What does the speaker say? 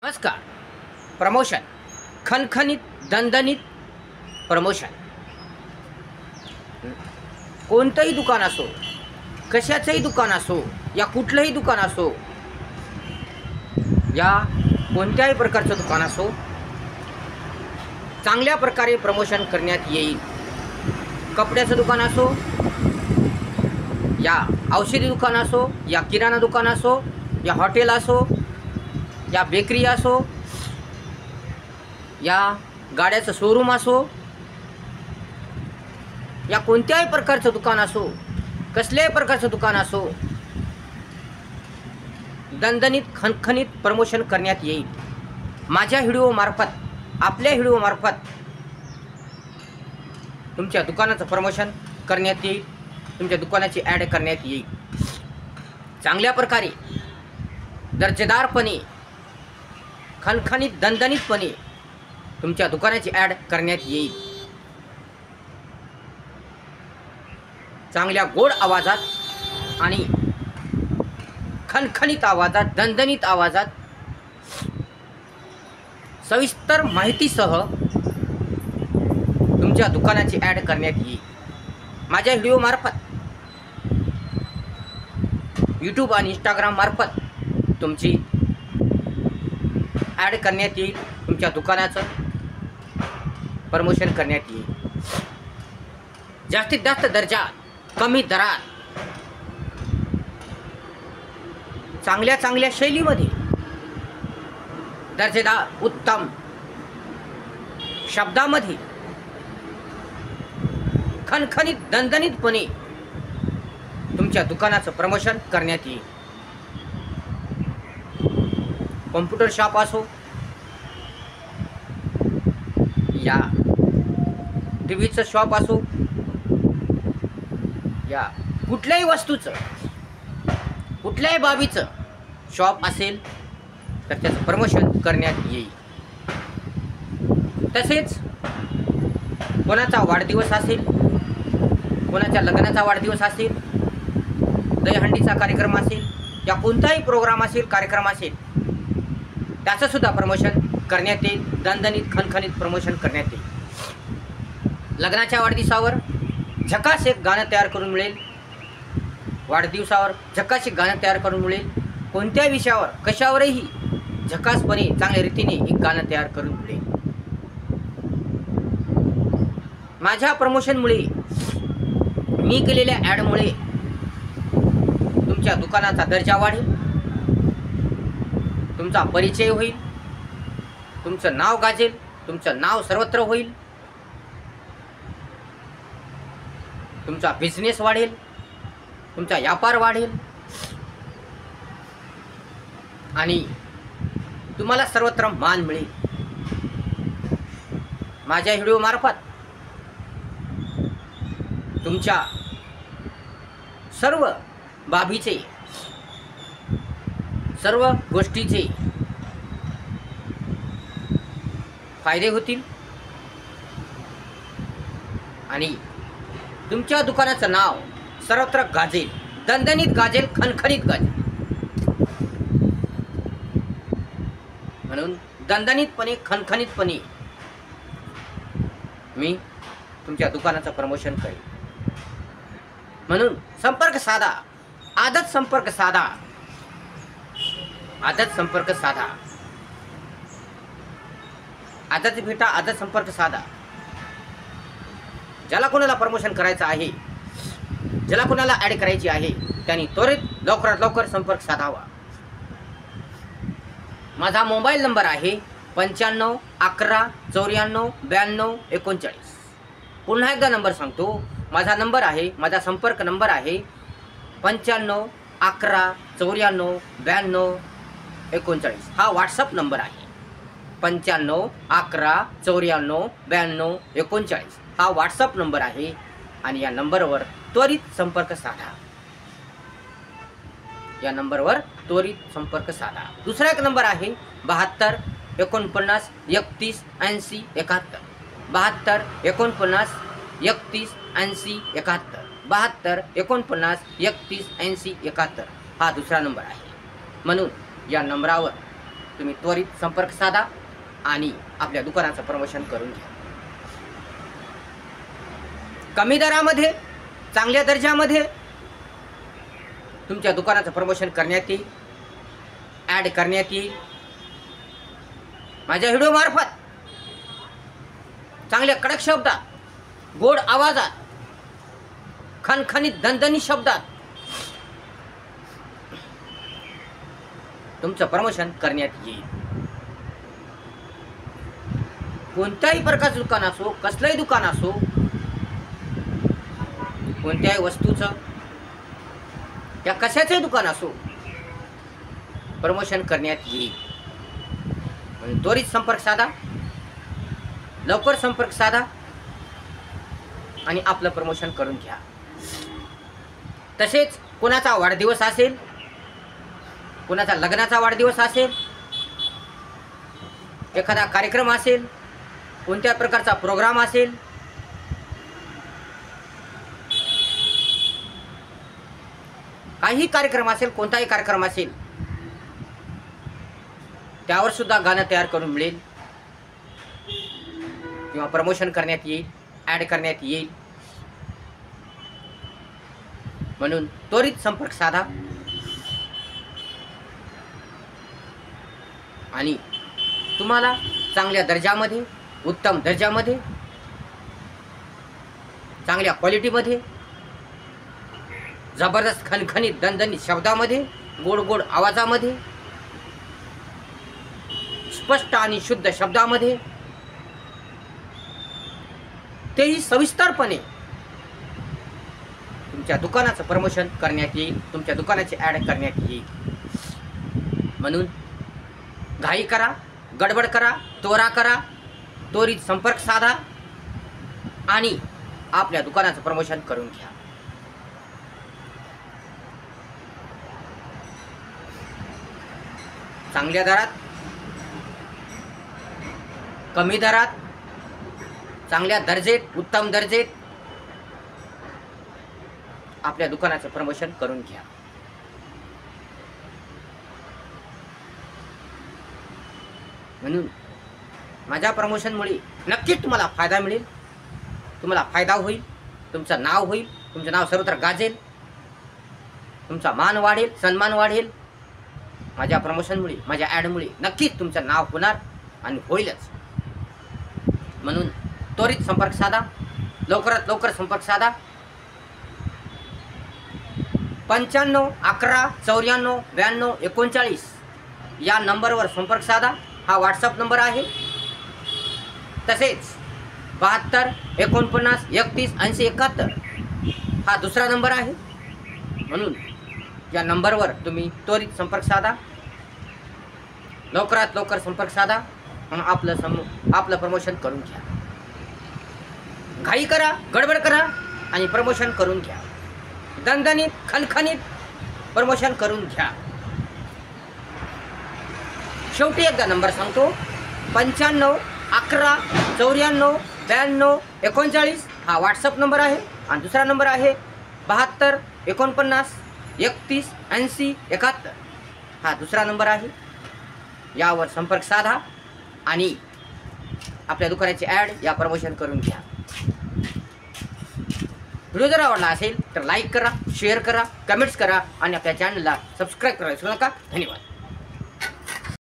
नमस्कार. प्रमोशन, खणखणीत दणदणीत प्रमोशन. कोणतंही दुकान असो, कशाचंही दुकान असो, या कुठलंही दुकान असो, या कोणत्याही प्रकारचं दुकान असो, चांगल्या प्रकारे प्रमोशन करण्यात येईल. कपड्याचं दुकान असो, या औषधी दुकान असो, या किराणा दुकान असो, या हॉटेल असो, या बेकरी असो, या गाड्याचं शोरूम असो, या कोणत्याही प्रकारचं दुकान असो, कसल्याही प्रकारचं दुकान असो, दणदणीत खणखणीत प्रमोशन करण्यात येईल. माझ्या व्हिडिओमार्फत, आपल्या व्हिडिओमार्फत तुमच्या दुकानाचं प्रमोशन करण्यात येईल. तुमच्या दुकानाची ॲड करण्यात येईल. चांगल्या प्रकारे, दर्जेदारपणे, खणखणीत दणदणीतपणे तुमच्या दुकानाची ॲड करण्यात येईल. चांगल्या गोड आवाजात आणि खणखणीत आवाजात, दणदणीत आवाजात, सविस्तर माहितीसह तुमच्या दुकानाची ॲड करण्यात येईल. माझ्या व्हिडिओमार्फत, यूट्यूब आणि इंस्टाग्राम मार्फत तुमची ॲड करण्यात येईल. तुमच्या दुकानाचं प्रमोशन करण्यात येईल. जास्तीत जास्त दर्जात, कमी दरात, चांगल्या शैलीमध्ये, दर्जेदार उत्तम शब्दामध्ये, खणखणीत दणदणीतपणे तुमच्या दुकानाचं प्रमोशन करण्यात येईल. कॉम्प्युटर शॉप असो, या टीव्हीचं शॉप असो, या कुठल्याही वस्तूचं, कुठल्याही बाबीचं शॉप असेल तर त्याचं प्रमोशन करण्यात येईल. तसेच कोणाचा वाढदिवस असेल, कोणाच्या लग्नाचा वाढदिवस असेल, दहीहंडीचा कार्यक्रम असेल, या कोणताही प्रोग्राम असेल, कार्यक्रम असेल, त्याचं सुद्धा प्रमोशन करण्यात येईल. दणदणीत खणखणीत प्रमोशन करण्यात येईल. लग्नाच्या वाढदिवसावर झकास एक गाणं तयार करून मिळेल. वाढदिवसावर झकास एक गाणं तयार करून मिळेल. कोणत्या विषयावर, कशावरही झकासपणे, चांगल्या रीतीने एक गाणं तयार करून मिळेल. माझ्या प्रमोशनमुळे, मी केलेल्या ॲडमुळे तुमच्या दुकानाचा दर्जा वाढेल, तुमचा परिचय होईल, तुमचं नाव गाजेल, तुमचं नाव सर्वत्र होईल, तुमचा बिझनेस वाढेल, तुमचा व्यापार वाढेल आणि तुम्हाला सर्वत्र मान मिळेल. माझ्या व्हिडिओमार्फत तुमच्या सर्व बाबीचे, सर्व गोष्टीचे फायदे होतील आणि तुमच्या दुकानाचं नाव सर्वत्र गाजेल, दणदणीत गाजेल, खणखणीत गाजेल. म्हणून दणदणीतपणे, खणखणीतपणे मी तुमच्या दुकानाचं प्रमोशन करेन. म्हणून संपर्क साधा, आजच संपर्क साधा, आजच संपर्क साधा, आजच भेटा, आजच संपर्क साधा. ज्याला कोणाला प्रमोशन करायचं आहे, ज्याला कोणाला ॲड करायची आहे, त्यांनी त्वरित लवकरात लवकर संपर्क साधावा. माझा मोबाईल नंबर आहे 95 11 94 92 39. पुन्हा एकदा नंबर सांगतो. माझा नंबर आहे, माझा संपर्क नंबर आहे 95 11 94 92 39. हा व्हॉट्सअप नंबर आहे. 95 11 94 92 39 हा व्हॉट्सअप नंबर आहे आणि या नंबरवर त्वरित संपर्क साधा. या नंबरवर त्वरित संपर्क साधा. दुसरा एक नंबर आहे 72 49 31 80 71. 72 49 31 80 71. 72 49 31 80 71 हा दुसरा नंबर आहे. म्हणून या नंबरावर तुम्ही त्वरित संपर्क साधा आणि आपल्या दुकानाचं प्रमोशन करून घ्या. कमी दरामध्ये, चांगल्या दर्जामध्ये तुमच्या दुकानाचं प्रमोशन करण्यात येईल, ॲड करण्यात येईल. माझ्या व्हिडिओ मार्फत चांगल्या कडक शब्दात, गोड आवाजात, खणखणीत दणदणीत शब्दात तुमचं प्रमोशन करण्यात येईल. कोणत्याही प्रकारचं दुकान असो, कसलंही दुकान असो, कोणत्याही वस्तूचं या कशाचंही दुकान असो, प्रमोशन करण्यात येईल. म्हणून त्वरित संपर्क साधा, लवकर संपर्क साधा आणि आपलं प्रमोशन करून घ्या. तसेच कोणाचा वाढदिवस असेल, कोणाचा लग्नाचा वाढदिवस असेल, एखादा कार्यक्रम असेल, कोणत्या प्रकारचा प्रोग्राम असेल, काही कार्यक्रम असेल, कोणताही कार्यक्रम असेल, त्यावर सुद्धा गाणं तयार करून मिळेल किंवा प्रमोशन करण्यात येईल, ॲड करण्यात येईल. म्हणून त्वरित संपर्क साधा आणि तुम्हाला चांगल्या दर्जामध्ये, उत्तम दर्जामध्ये, चांगल्या क्वालिटीमध्ये, जबरदस्त खणखणीत दणदणीत शब्दामध्ये, गोड गोड आवाजामध्ये, स्पष्ट आणि शुद्ध शब्दामध्ये, तेही सविस्तरपणे तुमच्या दुकानाचं प्रमोशन करण्यात येईल, तुमच्या दुकानाची ॲड करण्यात येईल. म्हणून घाई करा, गडबड करा, त्वरा करा, त्वरित संपर्क साधा आणि आपल्या दुकानाचं प्रमोशन करून घ्या. चांगल्या दरात, कमी दरात, चांगल्या दर्जेत, उत्तम दर्जेत आपल्या दुकानाचं प्रमोशन करून घ्या. म्हणून माझ्या प्रमोशनमुळे नक्कीच तुम्हाला फायदा मिळेल, तुम्हाला फायदा होईल, तुमचं नाव होईल, तुमचं नाव सर्वत्र गाजेल, तुमचा मान वाढेल, सन्मान वाढेल. माझ्या प्रमोशनमुळे, माझ्या ॲडमुळे नक्कीच तुमचं नाव होणार आणि होईलच. म्हणून त्वरित संपर्क साधा, लवकरात लवकर संपर्क साधा. 95 11 94 92 39 या नंबरवर संपर्क साधा. हा व्हॉट्सअप नंबर आहे. तसेच 72 49 31 80 71 हा दुसरा नंबर आहे. म्हणून या नंबरवर तुम्ही त्वरित संपर्क साधा, लवकरात लवकर संपर्क साधा आणि आपलं प्रमोशन करून घ्या. घाई करा, गडबड करा आणि प्रमोशन करून घ्या. दणदणीत, खणखणीत प्रमोशन करून घ्या. शेवटी एकदा नंबर सांगतो, 95 11 94 92 39 हा व्हॉट्सअप नंबर आहे आणि दुसरा नंबर आहे 72 49 31 80 71 हा दुसरा नंबर आहे. यावर संपर्क साधा आणि आपल्या दुकानाची ॲड या प्रमोशन करून घ्या. व्हिडिओ जर आवडला असेल तर लाईक करा, शेअर करा, कमेंट्स करा आणि आपल्या चॅनलला सबस्क्राईब करायला विसरू नका. धन्यवाद.